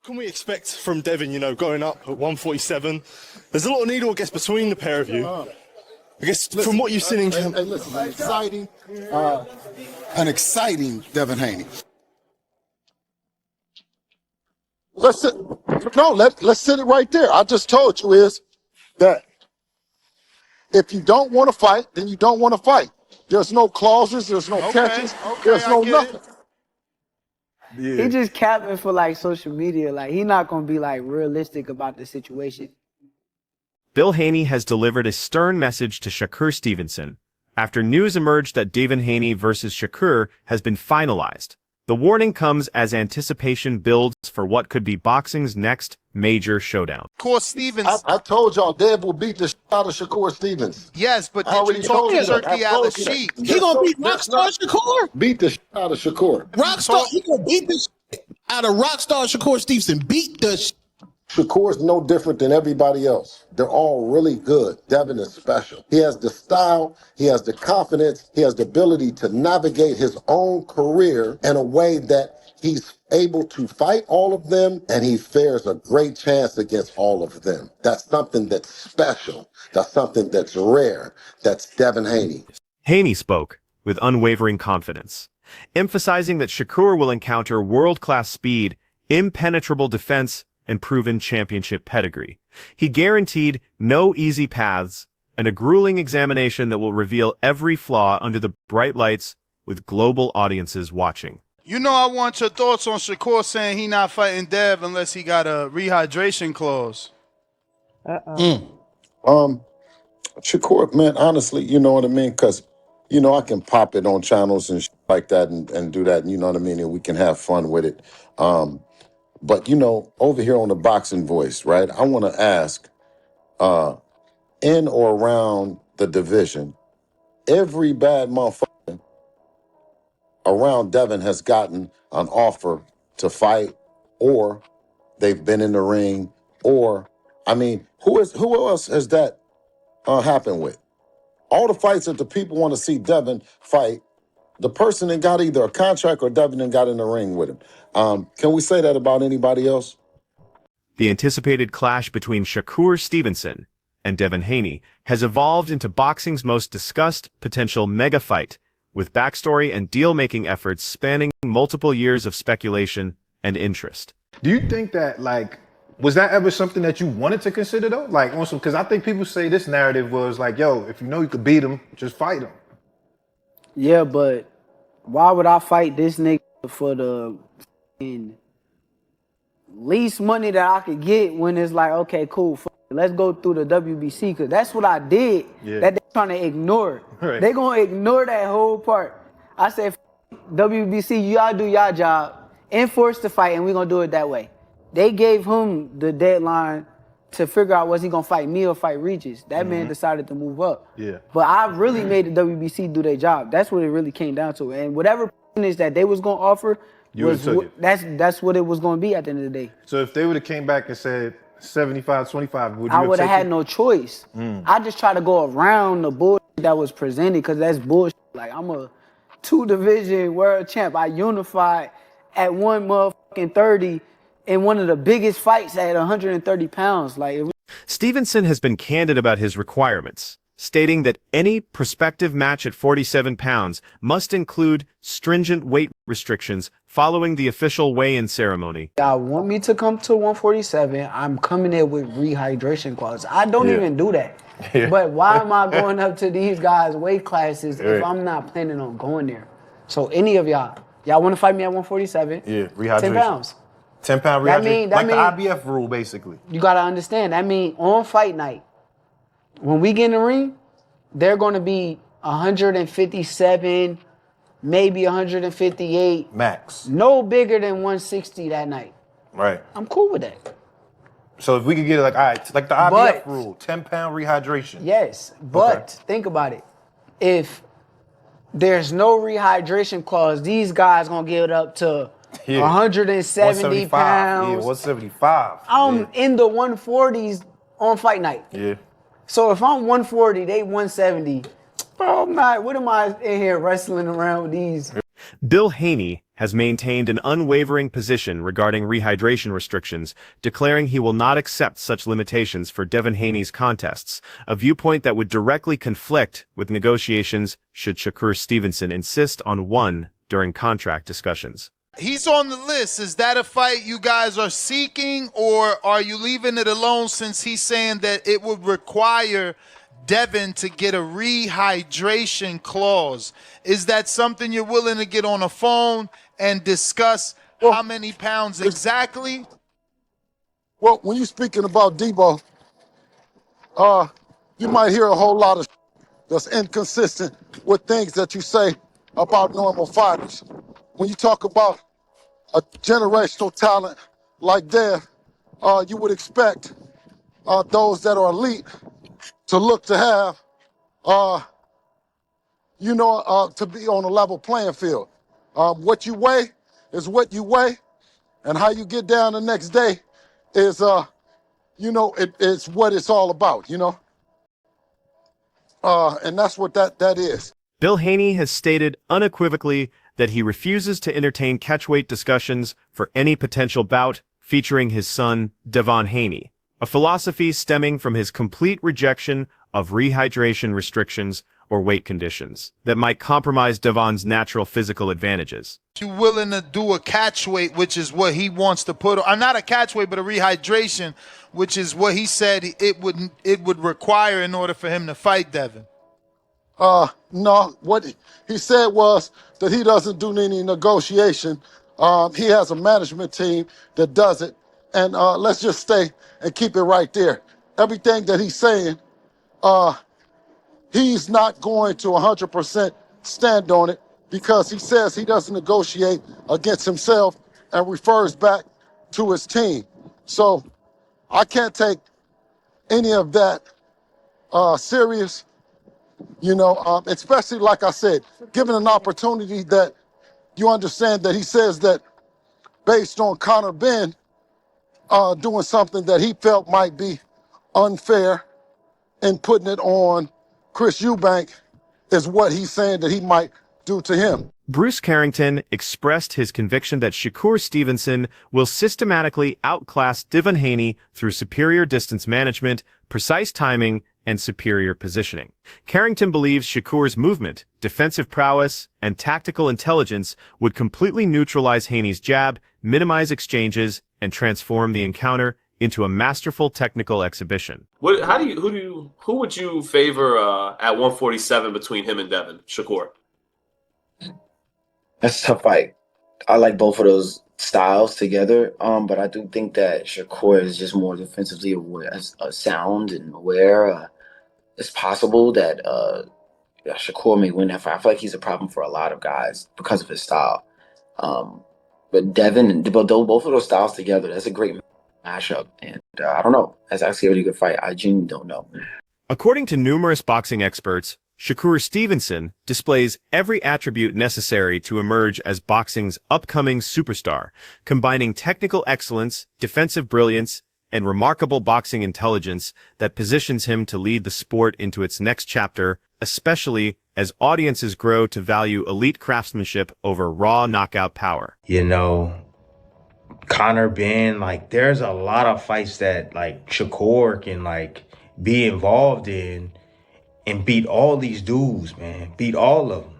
What can we expect from Devin, you know, going up at 147? There's a lot of needle, I guess, between the pair of you. I guess listen, from what you've seen in camp. Hey, listen, an exciting Devin Haney. Let's sit it right there. I just told you is that if you don't want to fight, then you don't want to fight. There's no clauses, there's no catches, there's no nothing. Yeah. He just capping for like social media. Like he not gonna be like realistic about the situation. Bill Haney has delivered a stern message to Shakur Stevenson after news emerged that Devin Haney versus Shakur has been finalized. The warning comes as anticipation builds for what could be boxing's next major showdown. Shakur Stevenson. I told y'all Dev will beat the shit out of Shakur Stevenson. Yes, but did you talk to Turkey out of sheet? He gonna beat Rockstar Shakur? Beat the shit out of Shakur. Rockstar, he gonna beat the shit out of Rockstar Shakur Stevenson. Beat the shit. Shakur's no different than everybody else. They're all really good. Devin is special. He has the style, he has the confidence, he has the ability to navigate his own career in a way that he's able to fight all of them, and he fares a great chance against all of them. That's something that's special. That's something that's rare. That's Devin Haney. Haney spoke with unwavering confidence, emphasizing that Shakur will encounter world-class speed, impenetrable defense, and proven championship pedigree. He guaranteed no easy paths and a grueling examination that will reveal every flaw under the bright lights with global audiences watching. You know, I want your thoughts on Shakur saying he not fighting Dev unless he got a rehydration clause. Shakur, man, honestly, you know what I mean? Because, you know, I can pop it on channels and like that and do that, and you know what I mean? And we can have fun with it. But, you know, over here on the Boxing Voice, right, I want to ask, in or around the division, every bad motherfucker around Devin has gotten an offer to fight, or they've been in the ring, or, I mean, who else has that happened with? All the fights that the people want to see Devin fight, the person that got either a contract or Devin and got in the ring with him. Can we say that about anybody else? The anticipated clash between Shakur Stevenson and Devin Haney has evolved into boxing's most discussed potential mega fight, with backstory and deal-making efforts spanning multiple years of speculation and interest. Do you think that, like, was that ever something that you wanted to consider, though? Like, also, because I think people say this narrative was like, yo, if you know you could beat him, just fight him. Yeah, but why would I fight this nigga for the least money that I could get when it's like, okay, cool, let's go through the WBC, because that's what I did that they're trying to ignore. Right. They're going to ignore that whole part. I said, WBC, y'all do y'all job, enforce the fight, and we're going to do it that way. They gave him the deadline to figure out was he going to fight me or fight Regis. That man decided to move up. Yeah. But I really made the WBC do their job. That's what it really came down to. And whatever percentage that they was going to offer, that's what it was going to be at the end of the day. So if they would have came back and said 75-25, would you I would have had no choice. I just try to go around the bullshit that was presented, because that's bullshit. Like, I'm a 2-division world champ. I unified at 130 in one of the biggest fights at 130 pounds. Like, Stevenson has been candid about his requirements, stating that any prospective match at 47 pounds must include stringent weight restrictions following the official weigh-in ceremony. Y'all want me to come to 147, I'm coming there with rehydration clause. I don't even do that. But why am I going up to these guys' weight classes if I'm not planning on going there? So any of y'all want to fight me at 147? Yeah, rehydration. 10 pounds. 10-pound rehydration. Like the IBF rule, basically. You got to understand, that means on fight night, when we get in the ring, they're going to be 157, maybe 158. Max. No bigger than 160 that night. Right. I'm cool with that. So if we could get it, like, all right, like the IBF rule, 10-pound rehydration. Yes, but think about it. If there's no rehydration clause, these guys going to give it up to 170 pounds. Yeah, 175. I'm in the 140s on fight night. Yeah. So if I'm 140, they 170. Bro, what am I in here wrestling around with these? Bill Haney has maintained an unwavering position regarding rehydration restrictions, declaring he will not accept such limitations for Devin Haney's contests, a viewpoint that would directly conflict with negotiations should Shakur Stevenson insist on one during contract discussions. He's on the list. Is that a fight you guys are seeking, or are you leaving it alone since he's saying that it would require Devin to get a rehydration clause? Is that something you're willing to get on the phone and discuss how many pounds exactly? Well, when you're speaking about Debo, you might hear a whole lot of that's inconsistent with things that you say about normal fighters. When you talk about a generational talent like Dev, you would expect those that are elite to look to have, to be on a level playing field. What you weigh is what you weigh, and how you get down the next day is, it's what it's all about, and that's what that is. Bill Haney has stated unequivocally that he refuses to entertain catchweight discussions for any potential bout featuring his son, Devin Haney, a philosophy stemming from his complete rejection of rehydration restrictions or weight conditions that might compromise Devin's natural physical advantages. You willing to do a catchweight, which is what he wants to put on, not a catchweight, but a rehydration, which is what he said it would require in order for him to fight Devin? No, what he said was that he doesn't do any negotiation. He has a management team that does it. And let's just stay and keep it right there. Everything that he's saying, he's not going to 100% stand on it, because he says he doesn't negotiate against himself and refers back to his team. So I can't take any of that serious, especially, like I said, given an opportunity that you understand that he says that based on Conor Ben doing something that he felt might be unfair and putting it on Chris Eubank is what he's saying that he might do to him. Bruce Carrington expressed his conviction that Shakur Stevenson will systematically outclass Devin Haney through superior distance management, precise timing, and superior positioning. Carrington believes Shakur's movement, defensive prowess, and tactical intelligence would completely neutralize Haney's jab, minimize exchanges, and transform the encounter into a masterful technical exhibition. Who would you favor at 147 between him and Devin? Shakur? That's a tough fight. I like both of those styles together, but I do think that Shakur is just more defensively aware, sound and aware. It's possible that Shakur may win that fight. I feel like he's a problem for a lot of guys because of his style. But Devin and both of those styles together, that's a great matchup. And I don't know. That's actually a really good fight. I genuinely don't know. According to numerous boxing experts, Shakur Stevenson displays every attribute necessary to emerge as boxing's upcoming superstar, combining technical excellence, defensive brilliance, and remarkable boxing intelligence that positions him to lead the sport into its next chapter, especially as audiences grow to value elite craftsmanship over raw knockout power. Conor Ben, there's a lot of fights that Shakur can be involved in and beat all these dudes, man. Beat all of them.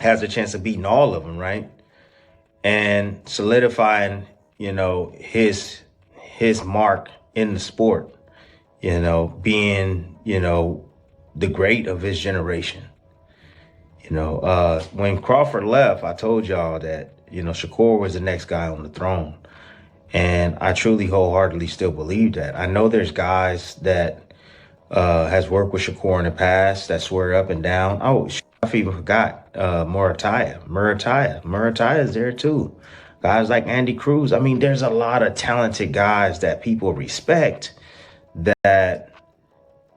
Has a chance of beating all of them, right? And solidifying, his mark in the sport, being, the great of his generation. When Crawford left, I told y'all that, Shakur was the next guy on the throne. And I truly wholeheartedly still believe that. I know there's guys that has worked with Shakur in the past that swear up and down. Oh, I even forgot Murataya. Murataya is there too. Guys like Andy Cruz. I mean, there's a lot of talented guys that people respect that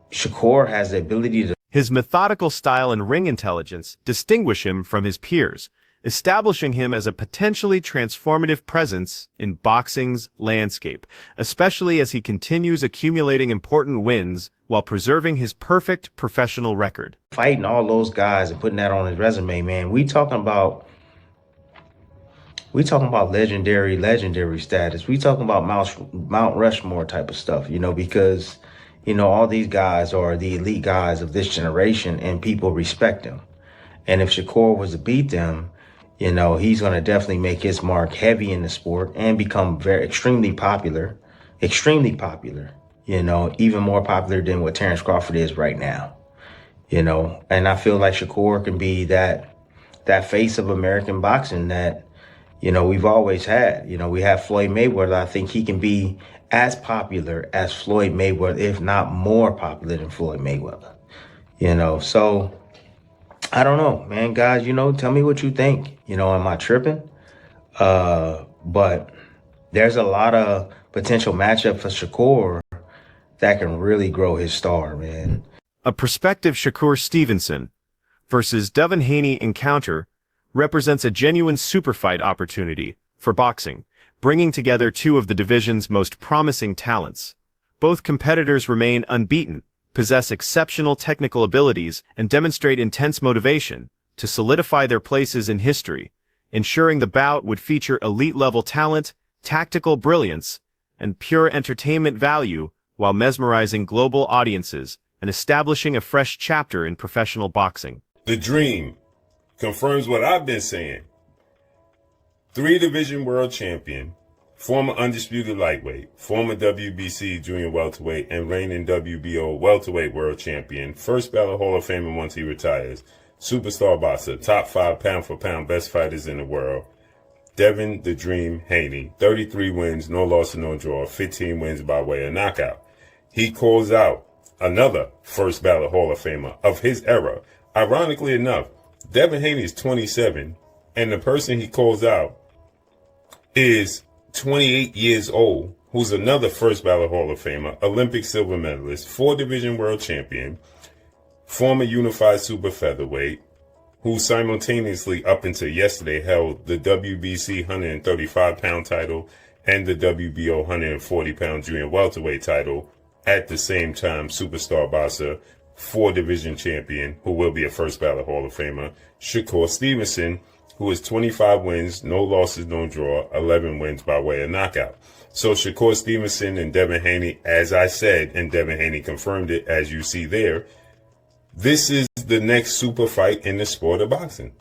Shakur has the ability to. His methodical style and ring intelligence distinguish him from his peers, establishing him as a potentially transformative presence in boxing's landscape, especially as he continues accumulating important wins while preserving his perfect professional record. Fighting all those guys and putting that on his resume, man, we talking about we talking about legendary status. We talking about Mount Rushmore type of stuff, because, all these guys are the elite guys of this generation and people respect them. And if Shakur was to beat them, he's going to definitely make his mark heavy in the sport and become extremely popular, even more popular than what Terrence Crawford is right now, and I feel like Shakur can be that face of American boxing that, we've always had. We have Floyd Mayweather. I think he can be as popular as Floyd Mayweather, if not more popular than Floyd Mayweather, so I don't know, man. Guys, tell me what you think. Am I tripping? But there's a lot of potential matchup for Shakur that can really grow his star, man. A prospective Shakur Stevenson versus Devin Haney encounter represents a genuine super fight opportunity for boxing, bringing together two of the division's most promising talents. Both competitors remain unbeaten, possess exceptional technical abilities, and demonstrate intense motivation to solidify their places in history, ensuring the bout would feature elite-level talent, tactical brilliance, and pure entertainment value while mesmerizing global audiences and establishing a fresh chapter in professional boxing. The dream confirms what I've been saying. 3-division world champion, former undisputed lightweight, former WBC junior welterweight, and reigning WBO welterweight world champion, first ballot Hall of Famer once he retires, superstar boxer, top 5 pound-for-pound best fighters in the world, Devin "The Dream" Haney, 33 wins, no loss and no draw, 15 wins by way of knockout. He calls out another first ballot Hall of Famer of his era. Ironically enough, Devin Haney is 27, and the person he calls out is 28 years old, who's another first ballot Hall of Famer, Olympic silver medalist, 4-division world champion, former unified super featherweight, who simultaneously up until yesterday held the WBC 135-pound title and the WBO 140-pound junior welterweight title. At the same time, superstar boxer, 4-division champion, who will be a first ballot Hall of Famer, Shakur Stevenson, who has 25 wins, no losses, no draw, 11 wins by way of knockout. So Shakur Stevenson and Devin Haney, as I said, and Devin Haney confirmed it, as you see there, this is the next super fight in the sport of boxing.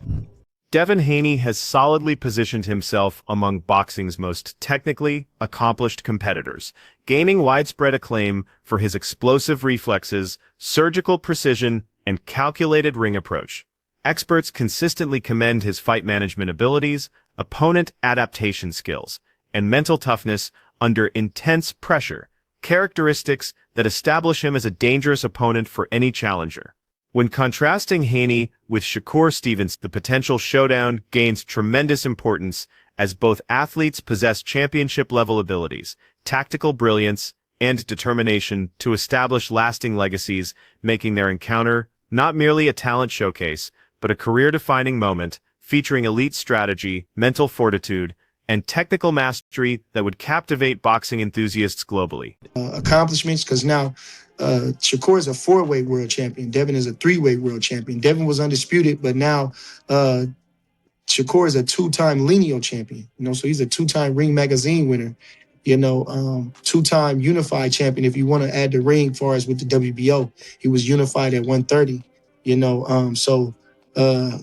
Devin Haney has solidly positioned himself among boxing's most technically accomplished competitors, gaining widespread acclaim for his explosive reflexes, surgical precision, and calculated ring approach. Experts consistently commend his fight management abilities, opponent adaptation skills, and mental toughness under intense pressure, characteristics that establish him as a dangerous opponent for any challenger. When contrasting Haney with Shakur Stevenson, the potential showdown gains tremendous importance as both athletes possess championship-level abilities, tactical brilliance, and determination to establish lasting legacies, making their encounter not merely a talent showcase, but a career-defining moment featuring elite strategy, mental fortitude, and technical mastery that would captivate boxing enthusiasts globally. Accomplishments, because now Shakur is a 4-weight world champion. Devin is a 3-weight world champion. Devin was undisputed, but now Shakur is a 2-time lineal champion. So he's a 2-time Ring Magazine winner. 2-time unified champion. If you want to add the ring, far as with the WBO, he was unified at 130.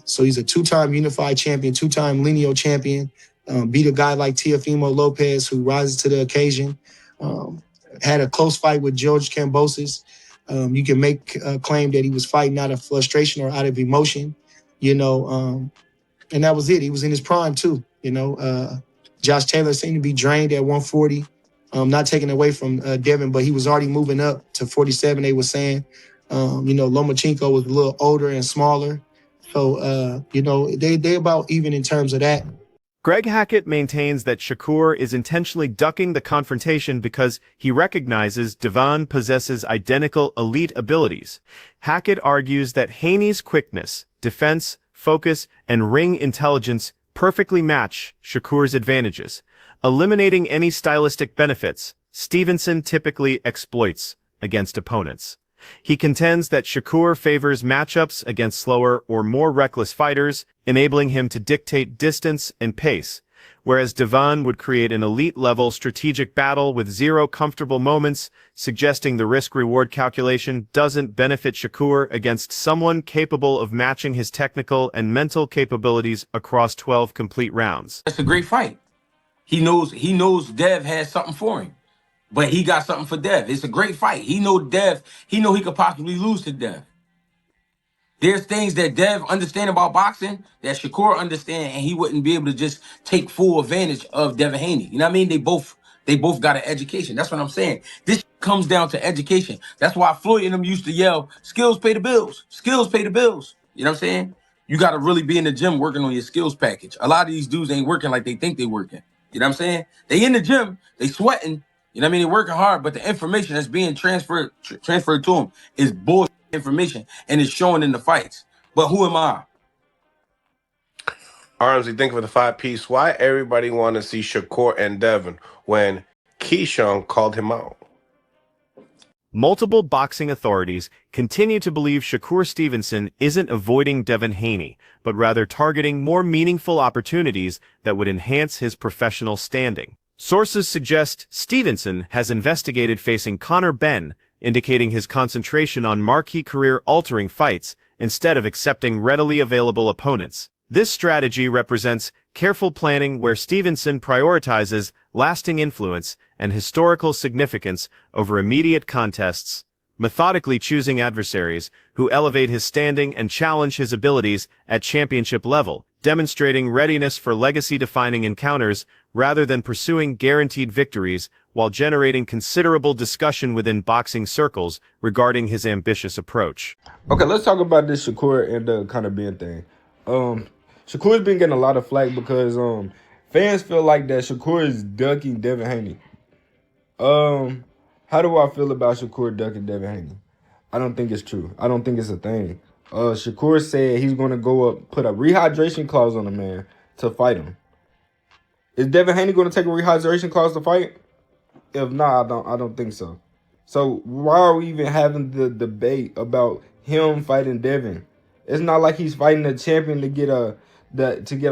So he's a 2-time unified champion, 2-time lineal champion. Beat a guy like Teofimo Lopez, who rises to the occasion. Had a close fight with George Kambosos. You can make a claim that he was fighting out of frustration or out of emotion, and that was it. He was in his prime too, Josh Taylor seemed to be drained at 140. Not taking away from Devin, but he was already moving up to 47, they were saying. Lomachenko was a little older and smaller. So, they about even in terms of that. Greg Hackett maintains that Shakur is intentionally ducking the confrontation because he recognizes Devin possesses identical elite abilities. Hackett argues that Haney's quickness, defense, focus, and ring intelligence perfectly match Shakur's advantages, eliminating any stylistic benefits Stevenson typically exploits against opponents. He contends that Shakur favors matchups against slower or more reckless fighters, enabling him to dictate distance and pace, whereas Devin would create an elite-level strategic battle with zero comfortable moments, suggesting the risk-reward calculation doesn't benefit Shakur against someone capable of matching his technical and mental capabilities across 12 complete rounds. That's a great fight. He knows Dev has something for him, but he got something for Dev. It's a great fight. He know he could possibly lose to Dev. There's things that Dev understand about boxing that Shakur understand, and he wouldn't be able to just take full advantage of Devin Haney. You know what I mean? They both got an education. That's what I'm saying. This comes down to education. That's why Floyd and them used to yell, "Skills pay the bills. Skills pay the bills." You know what I'm saying? You got to really be in the gym working on your skills package. A lot of these dudes ain't working like they think they working. You know what I'm saying? They in the gym, they sweating. You know what I mean? They working hard, but the information that's being transferred to them is bullshit information, and it's showing in the fights. But who am I? Armsy, think of the 5-piece. Why everybody want to see Shakur and Devin when Keyshawn called him out? Multiple boxing authorities continue to believe Shakur Stevenson isn't avoiding Devin Haney, but rather targeting more meaningful opportunities that would enhance his professional standing. Sources suggest Stevenson has investigated facing Conor Benn, indicating his concentration on marquee career-altering fights instead of accepting readily available opponents. This strategy represents careful planning where Stevenson prioritizes lasting influence and historical significance over immediate contests, methodically choosing adversaries who elevate his standing and challenge his abilities at championship level, demonstrating readiness for legacy-defining encounters rather than pursuing guaranteed victories, while generating considerable discussion within boxing circles regarding his ambitious approach. Okay, let's talk about this Shakur and the Conor Benn thing. Shakur's been getting a lot of flack because fans feel like that Shakur is ducking Devin Haney. How do I feel about Shakur ducking Devin Haney? I don't think it's true. I don't think it's a thing. Shakur said he's going to go up, put a rehydration clause on the man to fight him. Is Devin Haney going to take a rehydration clause to fight? If not, I don't think so. So why are we even having the debate about him fighting Devin? It's not like he's fighting a champion to get a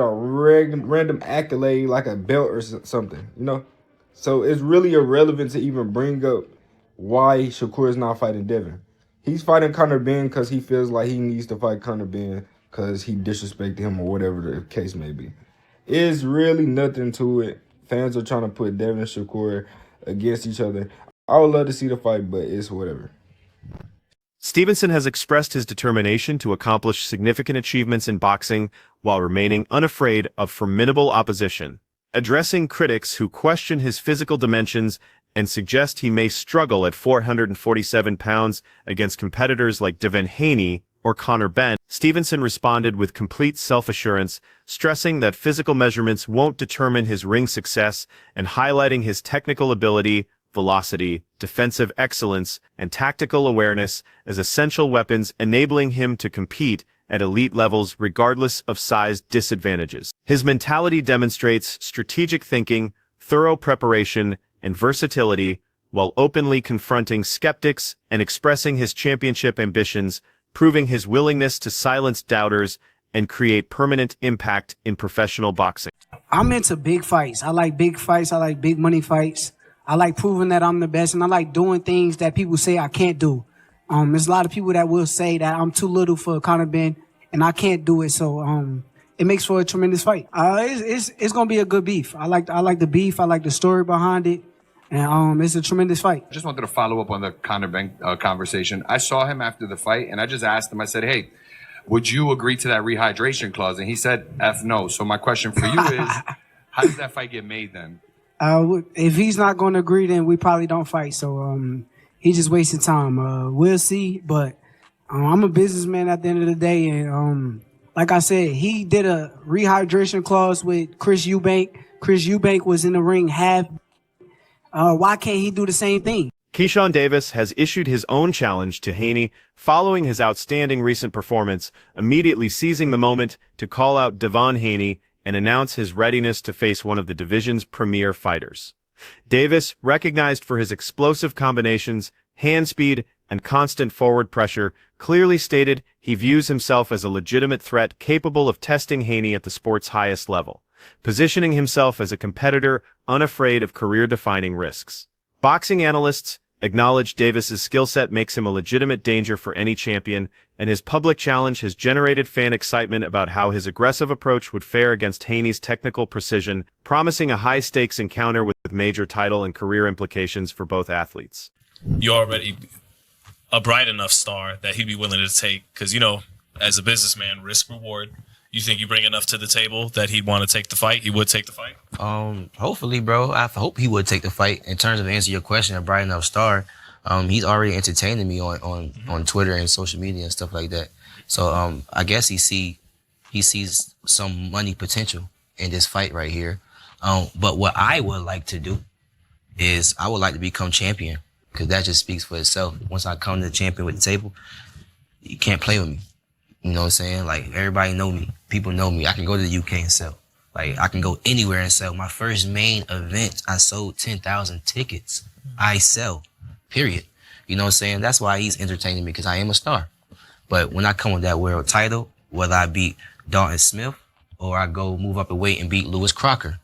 random accolade like a belt or something, you know? So it's really irrelevant to even bring up why Shakur is not fighting Devin. He's fighting Conor Benn because he feels like he needs to fight Conor Benn because he disrespected him or whatever the case may be. It's really nothing to it. Fans are trying to put Devin and Shakur against each other. I would love to see the fight, but it's whatever. Stevenson has expressed his determination to accomplish significant achievements in boxing while remaining unafraid of formidable opposition, addressing critics who question his physical dimensions and suggest he may struggle at 447 pounds against competitors like Devin Haney or Conor Benn. Stevenson responded with complete self-assurance, stressing that physical measurements won't determine his ring success and highlighting his technical ability, velocity, defensive excellence, and tactical awareness as essential weapons enabling him to compete at elite levels regardless of size disadvantages. His mentality demonstrates strategic thinking, thorough preparation, and versatility, while openly confronting skeptics and expressing his championship ambitions, proving his willingness to silence doubters and create permanent impact in professional boxing. I'm into big fights. I like big fights. I like big money fights. I like proving that I'm the best, and I like doing things that people say I can't do. There's a lot of people that will say that I'm too little for Conor Benn, and I can't do it. So it makes for a tremendous fight. It's gonna be a good beef. I like the beef. I like the story behind it, and it's a tremendous fight. I just wanted to follow up on the Conor Benn conversation. I saw him after the fight, and I just asked him. I said, "Hey, would you agree to that rehydration clause?" And he said, "F no." So my question for you is, how does that fight get made then? If he's not going to agree, then we probably don't fight. So he's just wasting time. We'll see. But I'm a businessman at the end of the day. And like I said, he did a rehydration clause with Chris Eubank. Chris Eubank was in the ring half. Why can't he do the same thing? Keyshawn Davis has issued his own challenge to Haney following his outstanding recent performance, immediately seizing the moment to call out Devin Haney and announce his readiness to face one of the division's premier fighters. Davis, recognized for his explosive combinations, hand speed, and constant forward pressure, clearly stated he views himself as a legitimate threat capable of testing Haney at the sport's highest level. positioning himself as a competitor unafraid of career-defining risks. Boxing analysts acknowledge Davis's skill set makes him a legitimate danger for any champion, and his public challenge has generated fan excitement about how his aggressive approach would fare against Haney's technical precision, promising a high-stakes encounter with major title and career implications for both athletes. You're already a bright enough star that he'd be willing to take, because, you know, as a businessman, risk-reward. You think you bring enough to the table that he'd want to take the fight? He would take the fight? Hopefully, bro. I hope he would take the fight. In terms of answering your question, a bright enough star, he's already entertaining me on Twitter and social media and stuff like that. So I guess he sees some money potential in this fight right here. But what I would like to do is I would like to become champion, because that just speaks for itself. Once I come to the champion with the table, you can't play with me. You know what I'm saying? Like, everybody know me. People know me. I can go to the UK and sell. Like, I can go anywhere and sell. My first main event, I sold 10,000 tickets. I sell, period. You know what I'm saying? That's why he's entertaining me, because I am a star. But when I come with that world title, whether I beat Dalton Smith or I go move up a weight and beat Lewis Crocker,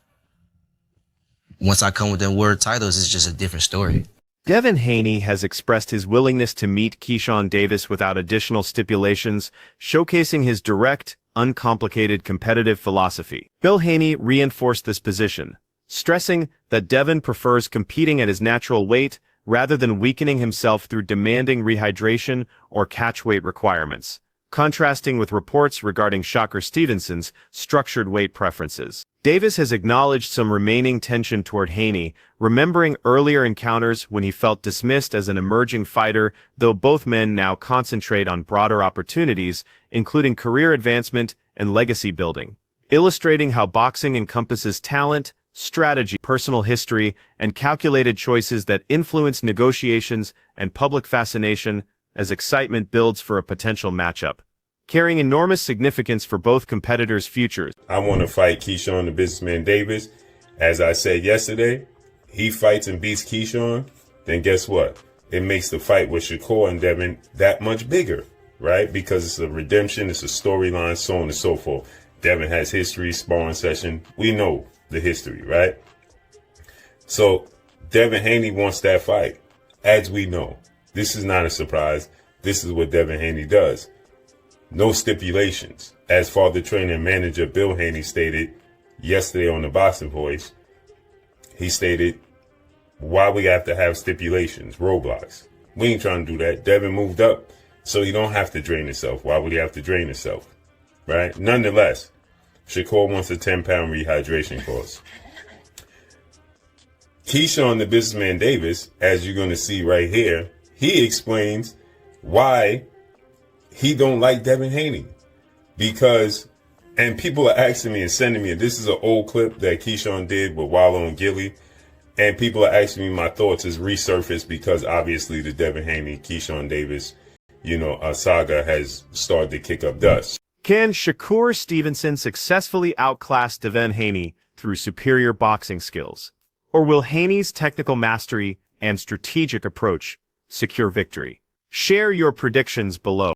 once I come with them world titles, it's just a different story. Devin Haney has expressed his willingness to meet Keyshawn Davis without additional stipulations, showcasing his direct, uncomplicated competitive philosophy. Bill Haney reinforced this position, stressing that Devin prefers competing at his natural weight rather than weakening himself through demanding rehydration or catch weight requirements, contrasting with reports regarding Shakur Stevenson's structured weight preferences. Davis has acknowledged some remaining tension toward Haney, remembering earlier encounters when he felt dismissed as an emerging fighter, though both men now concentrate on broader opportunities, including career advancement and legacy building, illustrating how boxing encompasses talent, strategy, personal history, and calculated choices that influence negotiations and public fascination as excitement builds for a potential matchup, carrying enormous significance for both competitors' futures. I want to fight Keyshawn the Businessman Davis. As I said yesterday, he fights and beats Keyshawn, then guess what? It makes the fight with Shakur and Devin that much bigger, right? Because it's a redemption, it's a storyline, so on and so forth. Devin has history, sparring session. We know the history, right? So Devin Haney wants that fight, as we know. This is not a surprise. This is what Devin Haney does. No stipulations. As father trainer and manager Bill Haney stated yesterday on the Boxing Voice, he stated, why we have to have stipulations, roadblocks. We ain't trying to do that. Devin moved up, so he don't have to drain himself. Why would he have to drain himself? Right? Nonetheless, Shakur wants a 10-pound rehydration course. Keyshawn the Businessman Davis, as you're going to see right here, he explains why he don't like Devin Haney. Because, and people are asking me and sending me, and this is an old clip that Keyshawn did with Wallow and Gilly, and people are asking me my thoughts is resurfaced because obviously the Devin Haney, Keyshawn Davis, saga has started to kick up dust. Can Shakur Stevenson successfully outclass Devin Haney through superior boxing skills? Or will Haney's technical mastery and strategic approach secure victory? Share your predictions below.